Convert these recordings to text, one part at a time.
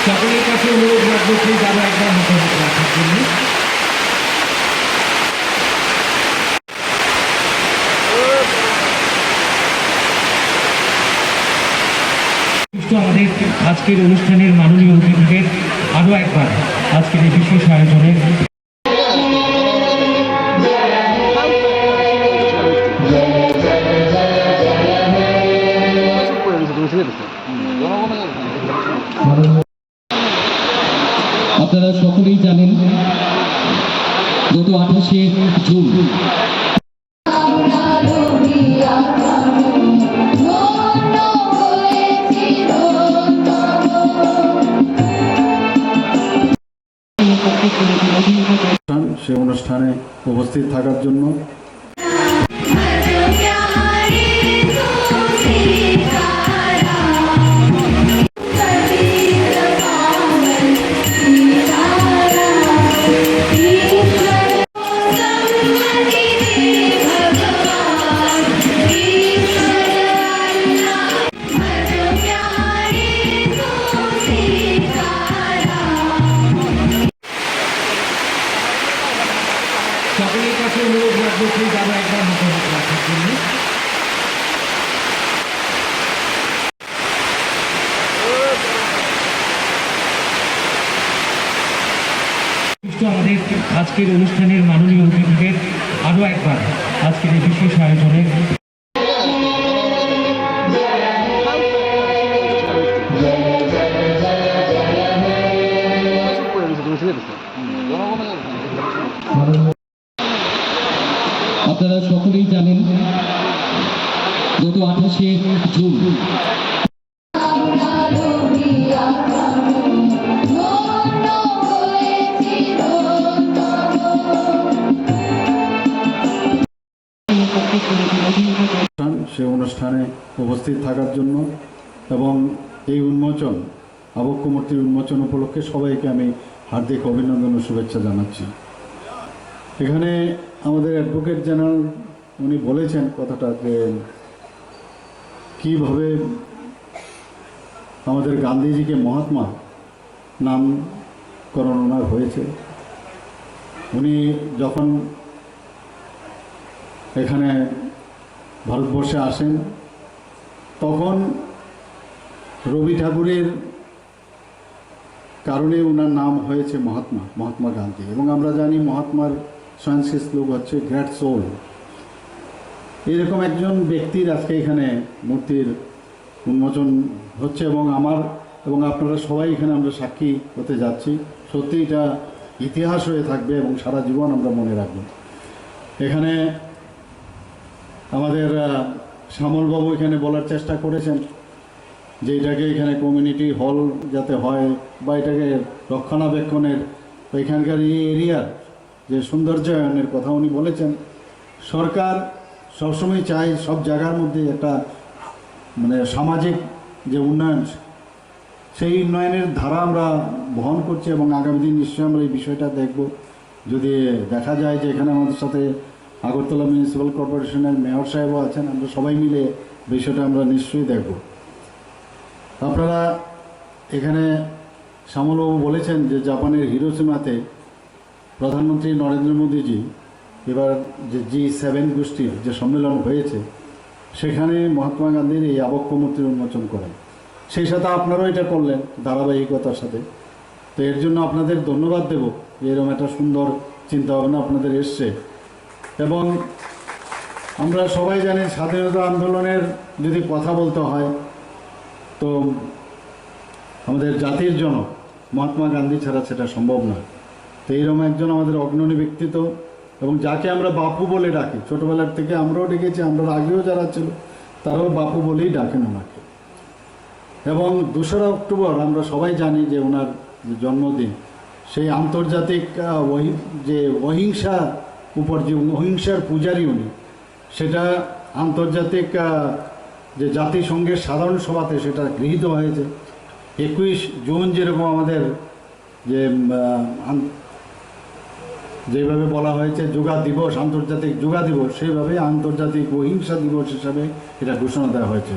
সকলের কাছে অনুরোধ রাখবো প্লিজ আরো একবার মুখোমুখি রাখার জন্য। আমাদের আজকের অনুষ্ঠানের মাননীয় অতিথিদের আরো একবার আজকের এই বিশেষ আয়োজনের আপনারা সকলেই জানেন গত 28শে জুন সে অনুষ্ঠানে উপস্থিত থাকার জন্য সকলের কাছে অনুরোধ রাখবো প্লিজ আরো একবার মুখোমুখি রাখার জন্য। আমাদের আজকের অনুষ্ঠানের মাননীয় অতিথিদের আরো একবার আজকের এই বিশেষ আয়োজনের আপনারা সকলেই জানেন গত 28শে জুন সে অনুষ্ঠানে উপস্থিত থাকার জন্য এবং এই উন্মোচন আবক্ষ মূর্তির উন্মোচন উপলক্ষে সবাইকে আমি হার্দিক অভিনন্দন ও শুভেচ্ছা জানাচ্ছি। এখানে আমাদের অ্যাডভোকেট জেনারেল উনি বলেছেন কথাটা যে কীভাবে আমাদের গান্ধীজিকে মহাত্মা নামকরণ ওনার হয়েছে। উনি যখন এখানে ভারতবর্ষে আসেন তখন রবি ঠাকুরের কারণে ওনার নাম হয়েছে মহাত্মা গান্ধী। এবং আমরা জানি মহাত্মার সংস্কৃত শ্লোক হচ্ছে গ্রেট সোল। এরকম একজন ব্যক্তির আজকে এখানে মূর্তির উন্মোচন হচ্ছে এবং আপনারা সবাই এখানে আমরা সাক্ষী হতে যাচ্ছি। সত্যি এটা ইতিহাস হয়ে থাকবে এবং সারা জীবন আমরা মনে রাখব। এখানে আমাদের শ্যামলবাবু এখানে বলার চেষ্টা করেছেন যে এটাকে এখানে কমিউনিটি হল যাতে হয় বা এটাকে রক্ষণাবেক্ষণের এখানকার এই এরিয়ার যে সৌন্দর্যায়নের কথা উনি বলেছেন। সরকার সবসময় চায় সব জায়গার মধ্যে একটা মানে সামাজিক যে উন্নয়ন সেই উন্নয়নের ধারা আমরা বহন করছি এবং আগামী দিন নিশ্চয়ই আমরা এই বিষয়টা দেখব। যদি দেখা যায় যে এখানে আমাদের সাথে আগরতলা মিউনিসিপ্যাল কর্পোরেশনের মেয়র সাহেবও আছেন, আমরা সবাই মিলে বিষয়টা আমরা নিশ্চয়ই দেখব। আপনারা এখানে শ্যামলবাবু বলেছেন যে জাপানের হিরোশিমাতে প্রধানমন্ত্রী নরেন্দ্র মোদীজি এবার যে G7 গোষ্ঠীর যে সম্মেলন হয়েছে সেখানে মহাত্মা গান্ধীর এই আবক্ষ মূর্তির উন্মোচন করেন। সেই সাথে আপনারাও এটা করলেন ধারাবাহিকতার সাথে। তো এর জন্য আপনাদের ধন্যবাদ দেব যে এরকম একটা সুন্দর চিন্তাভাবনা আপনাদের এসছে। এবং আমরা সবাই জানি স্বাধীনতা আন্দোলনের যদি কথা বলতে হয় তো আমাদের জাতির জনক মহাত্মা গান্ধী ছাড়া সেটা সম্ভব নয়। তো এইরকম একজন আমাদের অগ্রণী ব্যক্তিত্ব এবং যাকে আমরা বাপু বলে ডাকি, ছোটোবেলার থেকে আমরাও ডেকেছি, আমরা আগেও যারা ছিল তারাও বাপু বলেই ডাকেন ওনাকে। এবং 2রা অক্টোবর আমরা সবাই জানি যে ওনার জন্মদিন। সেই আন্তর্জাতিক যে অহিংসার উপর যে অহিংসার পূজারী উনি, সেটা আন্তর্জাতিক যে জাতিসংঘের সাধারণ সভাতে সেটা গৃহীত হয়েছে। 21 জুন যেরকম আমাদের যে যেভাবে বলা হয়েছে যোগা দিবস, আন্তর্জাতিক যোগা দিবস, সেইভাবে আন্তর্জাতিক অহিংসা দিবস হিসাবে এটা ঘোষণা দেওয়া হয়েছে।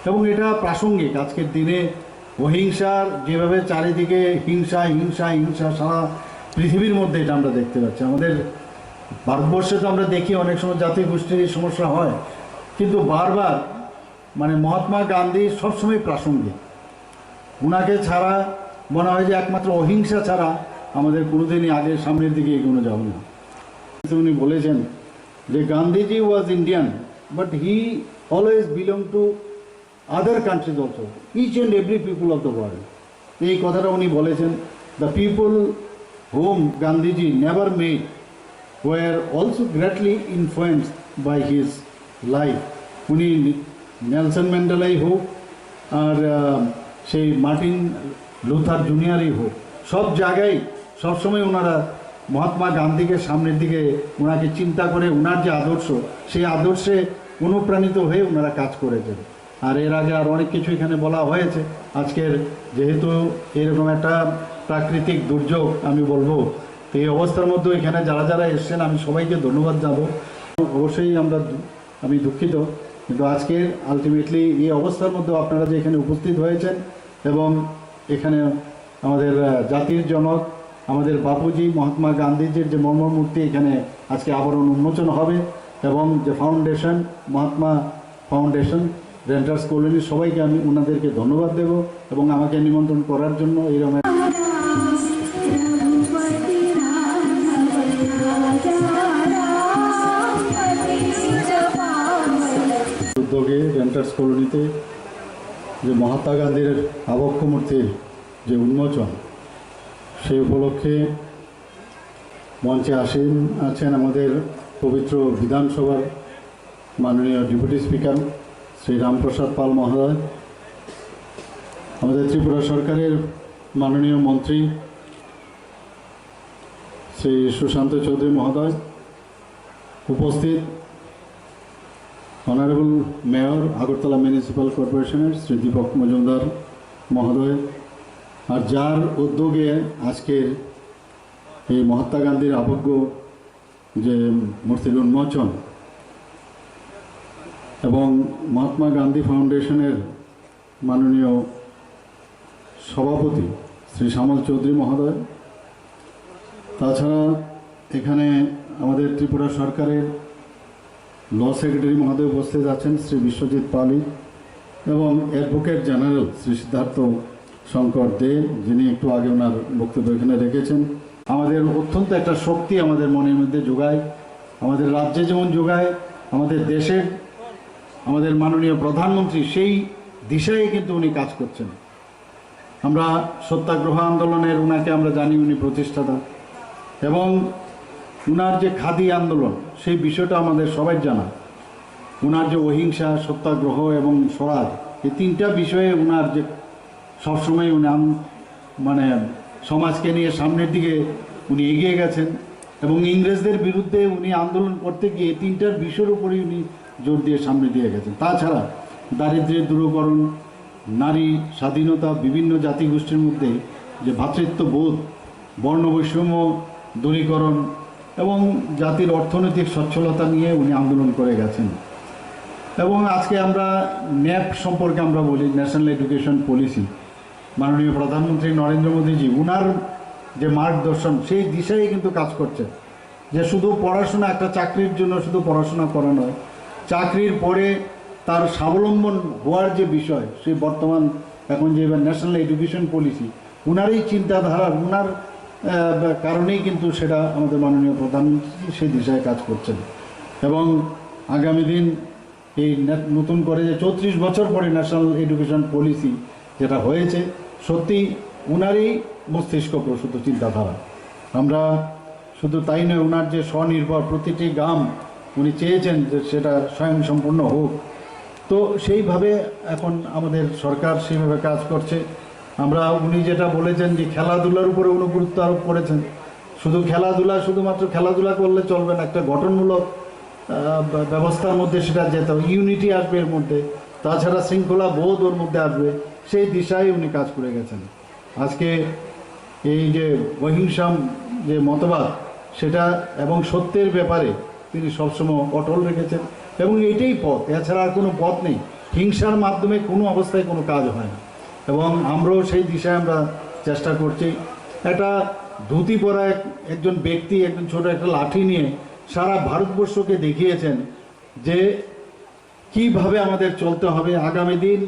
এবং এটা প্রাসঙ্গিক আজকের দিনে অহিংসার যেভাবে চারিদিকে হিংসা হিংসা হিংসা সারা পৃথিবীর মধ্যে এটা আমরা দেখতে পাচ্ছি। আমাদের ভারতবর্ষে তো আমরা দেখি অনেক সময় জাতি গোষ্ঠীর এই সমস্যা হয়, কিন্তু বারবার মানে মহাত্মা গান্ধী সবসময় প্রাসঙ্গিক। ওনাকে ছাড়া মনে হয় যে একমাত্র অহিংসা ছাড়া আমাদের কোনোদিনই আগে সামনের দিকে এগোনো যাবে না। উনি বলেছেন যে Gandhiji was Indian but he always belong to other countries also, each and every people of the world. এই কথাটা উনি বলেছেন। The people whom Gandhiji never made war also greatly influenced by his life. উনি নেলসন ম্যান্ডেলাই হোক আর সেই মার্টিন লুথার জুনিয়রই হোক, সব জায়গায় সবসময় ওনারা মহাত্মা গান্ধীকে সামনের দিকে ওনাকে চিন্তা করে ওনার যে আদর্শ সেই আদর্শে অনুপ্রাণিত হয়ে ওনারা কাজ করেছেন। আর এর আগে আর অনেক কিছু এখানে বলা হয়েছে। আজকের যেহেতু এরকম একটা প্রাকৃতিক দুর্যোগ আমি বলবো, তো এই অবস্থার মধ্যে এখানে যারা যারা এসছেন আমি সবাইকে ধন্যবাদ জানাবো। অবশ্যই আমি দুঃখিত, কিন্তু আজকের আলটিমেটলি এই অবস্থার মধ্যে আপনারা যে এখানে উপস্থিত হয়েছেন এবং এখানে আমাদের জাতির জনক আমাদের বাপুজি মহাত্মা গান্ধীজির যে মূর্তি এখানে আজকে আবরণ উন্মোচন হবে এবং যে foundation Mahatma foundation renters colony, সবাইকে আমি ওনাদেরকে ধন্যবাদ দেব এবং আমাকে নিমন্ত্রণ করার জন্য এইরকম উদ্যোগে রেন্টার্স কলোনিতে যে মহাত্মা গান্ধীর আবক্ষ মূর্তির যে উন্মোচন, সেই উপলক্ষে মঞ্চে আছেন আমাদের পবিত্র বিধানসভার মাননীয় ডেপুটি স্পিকার শ্রী রামপ্রসাদ পাল মহোদয়, আমাদের ত্রিপুরা সরকারের মাননীয় মন্ত্রী শ্রী সুশান্ত চৌধুরী মহোদয়, উপস্থিত অনারেবল মেয়র আগরতলা মিউনিসিপ্যাল কর্পোরেশনের শ্রী দীপক মজুমদার মহোদয়, আর যার উদ্যোগে আজকের এই মহাত্মা গান্ধীর আবক্ষ যে মূর্তির উন্মোচন এবং মহাত্মা গান্ধী ফাউন্ডেশনের মাননীয় সভাপতি শ্রী শ্যামল চৌধুরী মহোদয়, তাছাড়া এখানে আমাদের ত্রিপুরা সরকারের ল সেক্রেটারি মহোদয় উপস্থিত আছেন শ্রী বিশ্বজিৎ পালি এবং অ্যাডভোকেট জেনারেল শ্রী সিদ্ধার্থ শঙ্কর দে, যিনি একটু আগে ওনার বক্তব্য এখানে রেখেছেন। আমাদের অত্যন্ত একটা শক্তি আমাদের মনের মধ্যে যোগায়, আমাদের রাজ্যে যেমন যোগায়, আমাদের দেশের আমাদের মাননীয় প্রধানমন্ত্রী সেই দিশায় কিন্তু উনি কাজ করছেন। আমরা সত্যাগ্রহ আন্দোলনের ওনাকে আমরা জানি, উনি প্রতিষ্ঠাতা, এবং উনার যে খাদি আন্দোলন সেই বিষয়টা আমাদের সবাই জানা। উনার যে অহিংসা, সত্যাগ্রহ এবং স্বরাজ, এই তিনটা বিষয়ে উনার যে সবসময় উনি মানে সমাজকে নিয়ে সামনের দিকে উনি এগিয়ে গেছেন এবং ইংরেজদের বিরুদ্ধে উনি আন্দোলন করতে গিয়ে তিনটার বিষয়ের উপরেই উনি জোর দিয়ে সামনে দিয়ে গেছেন। তাছাড়া দারিদ্র্যের দূরীকরণ, নারী স্বাধীনতা, বিভিন্ন জাতিগোষ্ঠীর মধ্যে যে ভ্রাতৃত্ববোধ, বর্ণবৈষম্য দূরীকরণ এবং জাতির অর্থনৈতিক সচ্ছলতা নিয়ে উনি আন্দোলন করে গেছেন। এবং আজকে আমরা ন্যাপ সম্পর্কে আমরা বলি, ন্যাশনাল এডুকেশন পলিসি, মাননীয় প্রধানমন্ত্রী নরেন্দ্র মোদীজি উনার যে মার্গদর্শন সেই দিশায় কিন্তু কাজ করছে, যে শুধু পড়াশোনা, একটা চাকরির জন্য শুধু পড়াশোনা করা নয়, চাকরির পরে তার স্বাবলম্বন হওয়ার যে বিষয়, সেই বর্তমান এখন যে ন্যাশনাল এডুকেশন পলিসি, উনারই চিন্তাধারা, উনার কারণেই কিন্তু সেটা আমাদের মাননীয় প্রধানমন্ত্রী সেই দিশায় কাজ করছেন। এবং আগামী দিন এই নতুন করে যে 34 বছর পরে ন্যাশনাল এডুকেশন পলিসি যেটা হয়েছে, সত্যি উনারই মস্তিষ্ক প্রসূত চিন্তাধারা। আমরা শুধু তাই নয়, উনার যে স্বনির্ভর প্রতিটি গ্রাম উনি চেয়েছেন যে সেটা স্বয়ংসম্পূর্ণ হোক, তো সেইভাবে এখন আমাদের সরকার সেইভাবে কাজ করছে। আমরা উনি যেটা বলেছেন যে খেলাধুলার উপরে উনি গুরুত্ব আরোপ করেছেন। শুধুমাত্র খেলাধুলা করলে চলবে না, একটা গঠনমূলক ব্যবস্থার মধ্যে সেটা যেতে হবে, ইউনিটি আসবে এর মধ্যে, তাছাড়া শৃঙ্খলা বোধ ওর মধ্যে আসবে, সেই দিশায় উনি কাজ করে গেছেন। আজকে এই যে অহিংসা যে মতবাদ সেটা এবং সত্যের ব্যাপারে তিনি সবসময় অটল রেখেছেন এবং এটাই পথ, এছাড়া আর কোনো পথ নেই। হিংসার মাধ্যমে কোনো অবস্থায় কোনো কাজ হয় না। এবং আমরাও সেই দিশায় আমরা চেষ্টা করছি। একটা ধুতি পরা একজন ব্যক্তি একজন ছোট একটা লাঠি নিয়ে সারা ভারতবর্ষকে দেখিয়েছেন যে কিভাবে আমাদের চলতে হবে। আগামী দিন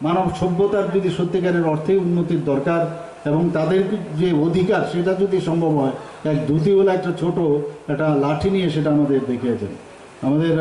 মানব সভ্যতার যদি সত্যিকারের অর্থে উন্নতির দরকার এবং তাদের যে অধিকার সেটা যদি সম্ভব হয়, এক ধুতিওয়ালা একটা ছোট একটা লাঠি নিয়ে সেটা আমাদের দেখিয়েছেন। আমাদের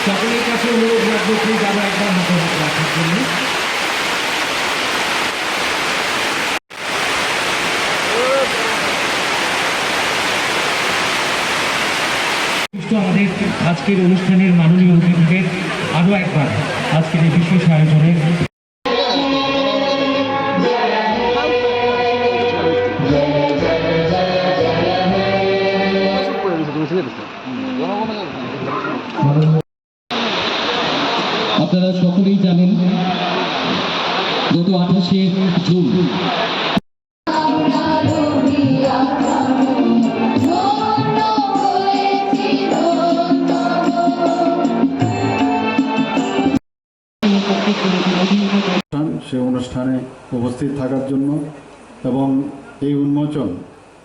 সকলের কাছে অনুরোধ রাখবো প্লিজ আবার একবার মতামত রাখার জন্য। আমাদের আজকের অনুষ্ঠানের মাননীয় অতিথিদের আরো একবার আজকের এই বিশেষ আয়োজনে আপনারা সকলেই জানেন গত 28শে জুন সে অনুষ্ঠানে উপস্থিত থাকার জন্য এবং এই উন্মোচন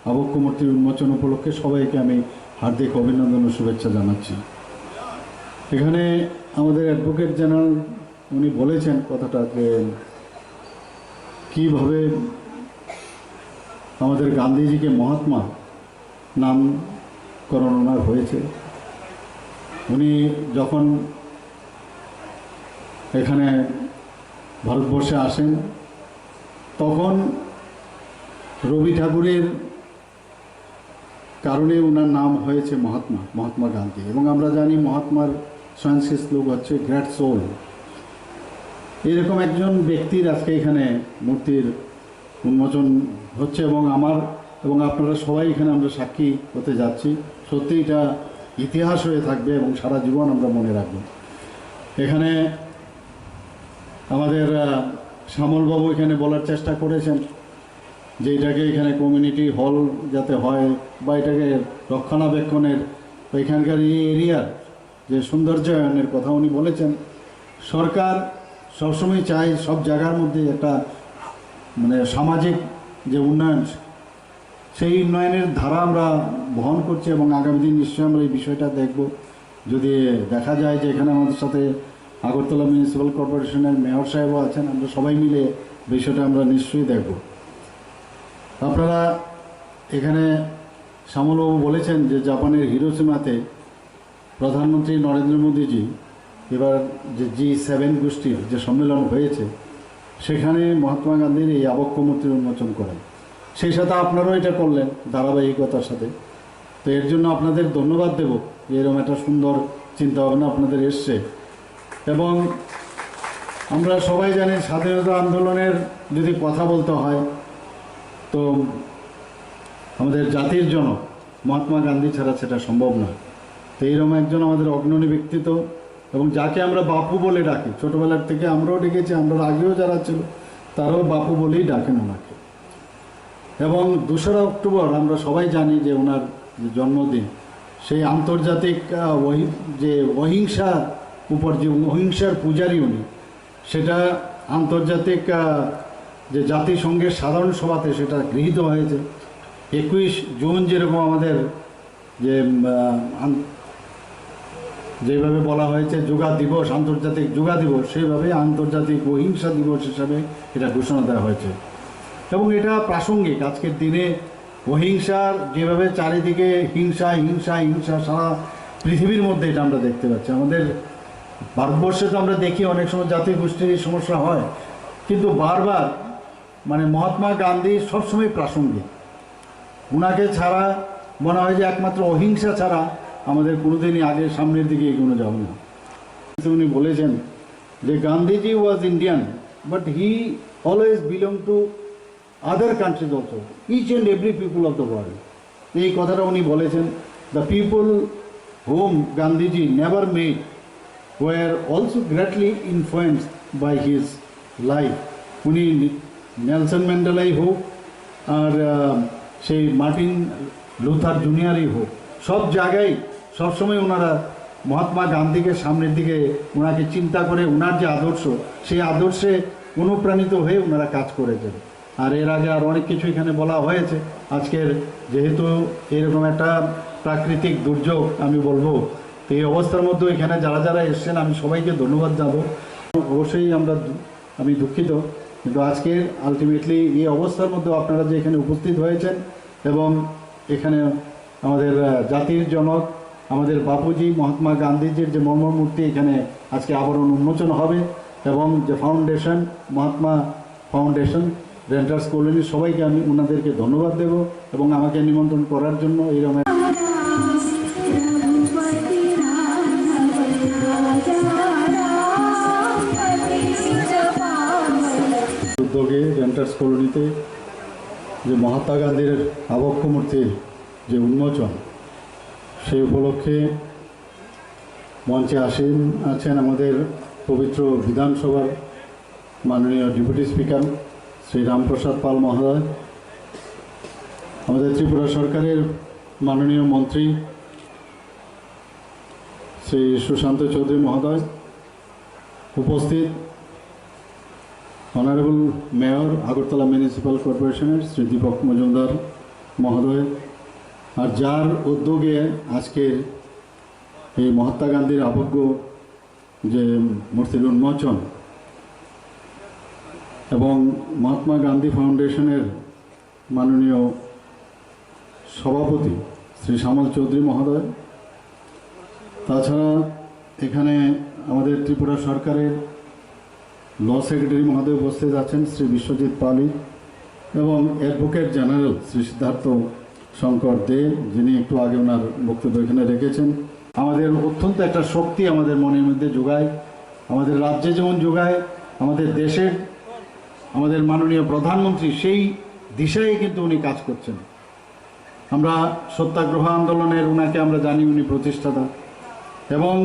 আবক্ষ মূর্তির উন্মোচন উপলক্ষে সবাইকে আমি হার্দিক অভিনন্দন ও শুভেচ্ছা জানাচ্ছি। এখানে আমাদের অ্যাডভোকেট জেনারেল উনি বলেছেন কথাটা যে কীভাবে আমাদের গান্ধীজিকে মহাত্মা নামকরণ ওনার হয়েছে। উনি যখন এখানে ভারতবর্ষে আসেন তখন রবি ঠাকুরের কারণে ওনার নাম হয়েছে মহাত্মা গান্ধী। এবং আমরা জানি মহাত্মার সংস্কৃত শ্লোক হচ্ছে গ্রেট সোল। এরকম একজন ব্যক্তির আজকে এখানে মূর্তির উন্মোচন হচ্ছে এবং আপনারা সবাই এখানে আমরা সাক্ষী হতে যাচ্ছি। সত্যি এটা ইতিহাস হয়ে থাকবে এবং সারা জীবন আমরা মনে রাখব। এখানে আমাদের শ্যামলবাবু এখানে বলার চেষ্টা করেছেন যে এটাকে এখানে কমিউনিটি হল যাতে হয় বা এটাকে রক্ষণাবেক্ষণের এখানকার এই এরিয়ার যে সৌন্দর্যায়নের কথা উনি বলেছেন। সরকার সবসময় চায় সব জায়গার মধ্যে একটা মানে সামাজিক যে উন্নয়ন সেই উন্নয়নের ধারা আমরা বহন করছি এবং আগামী দিন নিশ্চয়ই আমরা এই বিষয়টা দেখব। যদি দেখা যায় যে এখানে আমাদের সাথে আগরতলা মিউনিসিপ্যাল কর্পোরেশনের মেয়র সাহেবও আছেন, আমরা সবাই মিলে বিষয়টা আমরা নিশ্চয়ই দেখব। আপনারা এখানে শ্যামলবাবু বলেছেন যে জাপানের হিরোশিমাতে প্রধানমন্ত্রী নরেন্দ্র মোদীজি এবার যে G7 গোষ্ঠীর যে সম্মেলন হয়েছে সেখানে মহাত্মা গান্ধীর এই আবক্ষ মূর্তির উন্মোচন করেন। সেই সাথে আপনারাও এটা করলেন ধারাবাহিকতার সাথে। তো এর জন্য আপনাদের ধন্যবাদ দেব যে এরকম একটা সুন্দর চিন্তাভাবনা আপনাদের এসছে। এবং আমরা সবাই জানি স্বাধীনতা আন্দোলনের যদি কথা বলতে হয় তো আমাদের জাতির জন্য মহাত্মা গান্ধী ছাড়া সেটা সম্ভব না। তো এইরকম একজন আমাদের অগ্রণী ব্যক্তিত্ব এবং যাকে আমরা বাপু বলে ডাকি, ছোটোবেলার থেকে আমরাও ডেকেছি, আমরা আগেও যারা ছিল তারাও বাপু বলেই ডাকেন ওনাকে। এবং 2রা অক্টোবর আমরা সবাই জানি যে ওনার যে জন্মদিন, সেই আন্তর্জাতিক যে অহিংসার উপর যে অহিংসার পূজারী উনি, সেটা আন্তর্জাতিক যে জাতিসংঘের সাধারণ সভাতে সেটা গৃহীত হয়েছে। 21 জুন যেরকম আমাদের যে যেভাবে বলা হয়েছে যোগা দিবস, আন্তর্জাতিক যোগা দিবস, সেইভাবে আন্তর্জাতিক অহিংসা দিবস হিসাবে এটা ঘোষণা দেওয়া হয়েছে। এবং এটা প্রাসঙ্গিক আজকের দিনে অহিংসার যেভাবে চারিদিকে হিংসা হিংসা হিংসা সারা পৃথিবীর মধ্যে এটা আমরা দেখতে পাচ্ছি। আমাদের ভারতবর্ষে তো আমরা দেখি অনেক সময় জাতি গোষ্ঠীর এই সমস্যা হয়, কিন্তু বারবার মানে মহাত্মা গান্ধী সবসময় প্রাসঙ্গিক। ওনাকে ছাড়া মনে হয় যে একমাত্র অহিংসা ছাড়া আমাদের কোনোদিনই আগে সামনের দিকে এগোনো যাবে না। উনি বলেছেন যে Gandhiji was Indian but he always belong to other countries also, each and every people of the world. এই কথাটা উনি বলেছেন, the people whom Gandhiji never met were also greatly influenced by his life. উনি নেলসন ম্যান্ডেলাই হোক আর সেই Martin Luther জুনিয়রই হোক, সব জায়গায় সবসময় ওনারা মহাত্মা গান্ধীকে সামনের দিকে ওনাকে চিন্তা করে ওনার যে আদর্শ, সেই আদর্শে অনুপ্রাণিত হয়ে ওনারা কাজ করেছেন। আর এর আগে আর অনেক কিছু এখানে বলা হয়েছে। আজকের যেহেতু এরকম একটা প্রাকৃতিক দুর্যোগ আমি বলবো, তো এই অবস্থার মধ্যে এখানে যারা যারা এসছেন আমি সবাইকে ধন্যবাদ জানাবো। অবশ্যই আমি দুঃখিত, কিন্তু আজকে আলটিমেটলি এই অবস্থার মধ্যে আপনারা যে এখানে উপস্থিত হয়েছেন এবং এখানে আমাদের জাতির জনক আমাদের বাপুজি মহাত্মা গান্ধীজির যে মূর্তি এখানে আজকে আবরণ উন্মোচন হবে এবং যে foundation Mahatma foundation renters colony, সবাইকে আমি ওনাদেরকে ধন্যবাদ দেব এবং আমাকে নিমন্ত্রণ করার জন্য এইরকম উদ্যোগে রেন্টার্স কলোনিতে যে মহাত্মা গান্ধীর আবক্ষ মূর্তির যে উন্মোচন, সেই উপলক্ষে মঞ্চে আছেন আমাদের পবিত্র বিধানসভার মাননীয় ডেপুটি স্পিকার শ্রী রামপ্রসাদ পাল মহোদয়, আমাদের ত্রিপুরা সরকারের মাননীয় মন্ত্রী শ্রী সুশান্ত চৌধুরী মহোদয়, উপস্থিত অনারেবল মেয়র আগরতলা মিউনিসিপ্যাল কর্পোরেশনের শ্রী দীপক মজুমদার মহোদয়, আর যার উদ্যোগে আজকের এই মহাত্মা গান্ধীর আবক্ষ যে মূর্তির উন্মোচন এবং মহাত্মা গান্ধী ফাউন্ডেশনের মাননীয় সভাপতি শ্রী শ্যামল চৌধুরী মহোদয়, তাছাড়া এখানে আমাদের ত্রিপুরা সরকারের ল সেক্রেটারি মহোদয় উপস্থিত আছেন শ্রী বিশ্বজিৎ পালি এবং অ্যাডভোকেট জেনারেল শ্রী সিদ্ধার্থ শঙ্কর দে, যিনি একটু আগে ওনার বক্তব্য এখানে রেখেছেন। আমাদের অত্যন্ত একটা শক্তি আমাদের মনের মধ্যে যোগায়, আমাদের রাজ্যে যেমন যোগায়, আমাদের দেশের আমাদের মাননীয় প্রধানমন্ত্রী সেই দিশায় কিন্তু উনি কাজ করছেন। আমরা সত্যাগ্রহ আন্দোলনের উনাকে আমরা জানি, উনি প্রতিষ্ঠাতা, এবং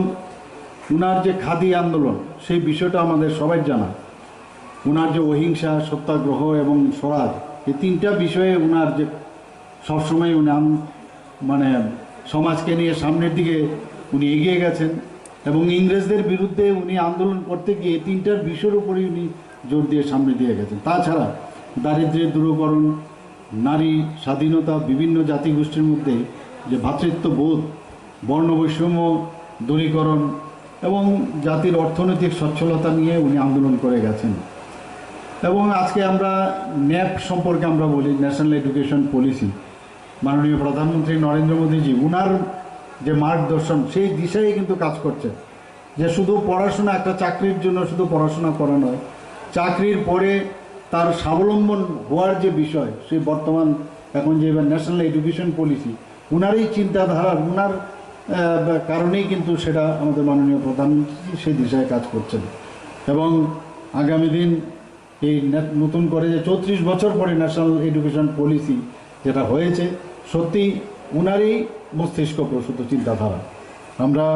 উনার যে খাদি আন্দোলন সেই বিষয়টা আমাদের সবাই জানা। উনার যে অহিংসা, সত্যাগ্রহ এবং স্বরাজ, এই তিনটা বিষয়ে উনার যে সবসময় উনি মানে সমাজকে নিয়ে সামনের দিকে উনি এগিয়ে গেছেন এবং ইংরেজদের বিরুদ্ধে উনি আন্দোলন করতে গিয়ে তিনটার বিষয়ের উপরেই উনি জোর দিয়ে সামনে দিয়ে গেছেন। তাছাড়া দারিদ্র্যের দূরীকরণ, নারী স্বাধীনতা, বিভিন্ন জাতিগোষ্ঠীর মধ্যে যে ভ্রাতৃত্ববোধ, বর্ণবৈষম্য দূরীকরণ এবং জাতির অর্থনৈতিক সচ্ছলতা নিয়ে উনি আন্দোলন করে গেছেন। এবং আজকে আমরা ন্যাপ সম্পর্কে আমরা বলি, ন্যাশনাল এডুকেশন পলিসি, মাননীয় প্রধানমন্ত্রী নরেন্দ্র মোদীজি উনার যে মার্গদর্শন সেই দিশায় কিন্তু কাজ করছে, যে শুধু পড়াশোনা, একটা চাকরির জন্য শুধু পড়াশোনা করা নয়, চাকরির পরে তার স্বাবলম্বন হওয়ার যে বিষয়, সেই বর্তমান এখন যে ন্যাশনাল এডুকেশন পলিসি, উনার এই চিন্তাধারা, উনার কারণেই কিন্তু সেটা আমাদের মাননীয় প্রধানমন্ত্রী সেই দিশায় কাজ করছেন। এবং আগামী দিন এই নতুন করে যে 34 বছর পরে ন্যাশনাল এডুকেশন পলিসি যেটা হয়েছে, সত্যি উনারই মস্তিষ্ক প্রসূত চিন্তাধারা। আমরা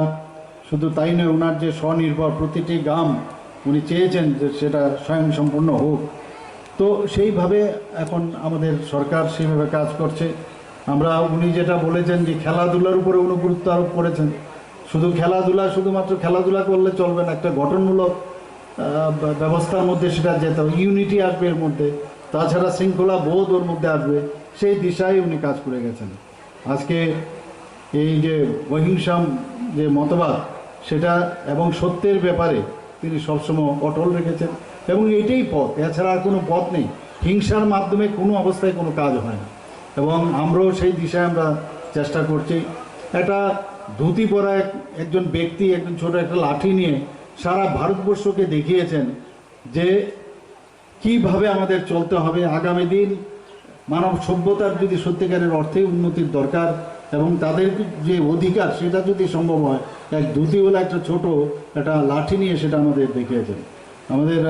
শুধু তাই নয়, ওনার যে স্বনির্ভর প্রতিটি গ্রাম উনি চেয়েছেন যে সেটা স্বয়ংসম্পূর্ণ হোক, তো সেইভাবে এখন আমাদের সরকার সেইভাবে কাজ করছে। আমরা উনি যেটা বলেছেন যে খেলাধুলার উপরে উনি গুরুত্ব আরোপ করেছেন। শুধুমাত্র খেলাধুলা করলে চলবে না, একটা গঠনমূলক ব্যবস্থার মধ্যে সেটা যেতে হবে, ইউনিটি আসবে এর মধ্যে, তাছাড়া শৃঙ্খলা বোধ ওর মধ্যে আসবে, সেই দিশায় উনি কাজ করে গেছেন। আজকে এই যে অহিংসা যে মতবাদ সেটা এবং সত্যের ব্যাপারে তিনি সবসময় অটল রেখেছেন এবং এটাই পথ, এছাড়া আর কোনো পথ নেই। হিংসার মাধ্যমে কোনো অবস্থায় কোনো কাজ হয় না এবং আমরাও সেই দিশায় আমরা চেষ্টা করছি। একটা ধুতি পরা একজন ব্যক্তি একজন ছোট একটা লাঠি নিয়ে সারা ভারতবর্ষকে দেখিয়েছেন যে কিভাবে আমাদের চলতে হবে। আগামী দিন মানব সভ্যতার যদি সত্যিকারের অর্থে উন্নতির দরকার এবং তাদের যে অধিকার সেটা যদি সম্ভব হয়, এক ধুতিওয়ালা একটা ছোট একটা লাঠি নিয়ে সেটা আমাদের দেখিয়েছেন। আমাদের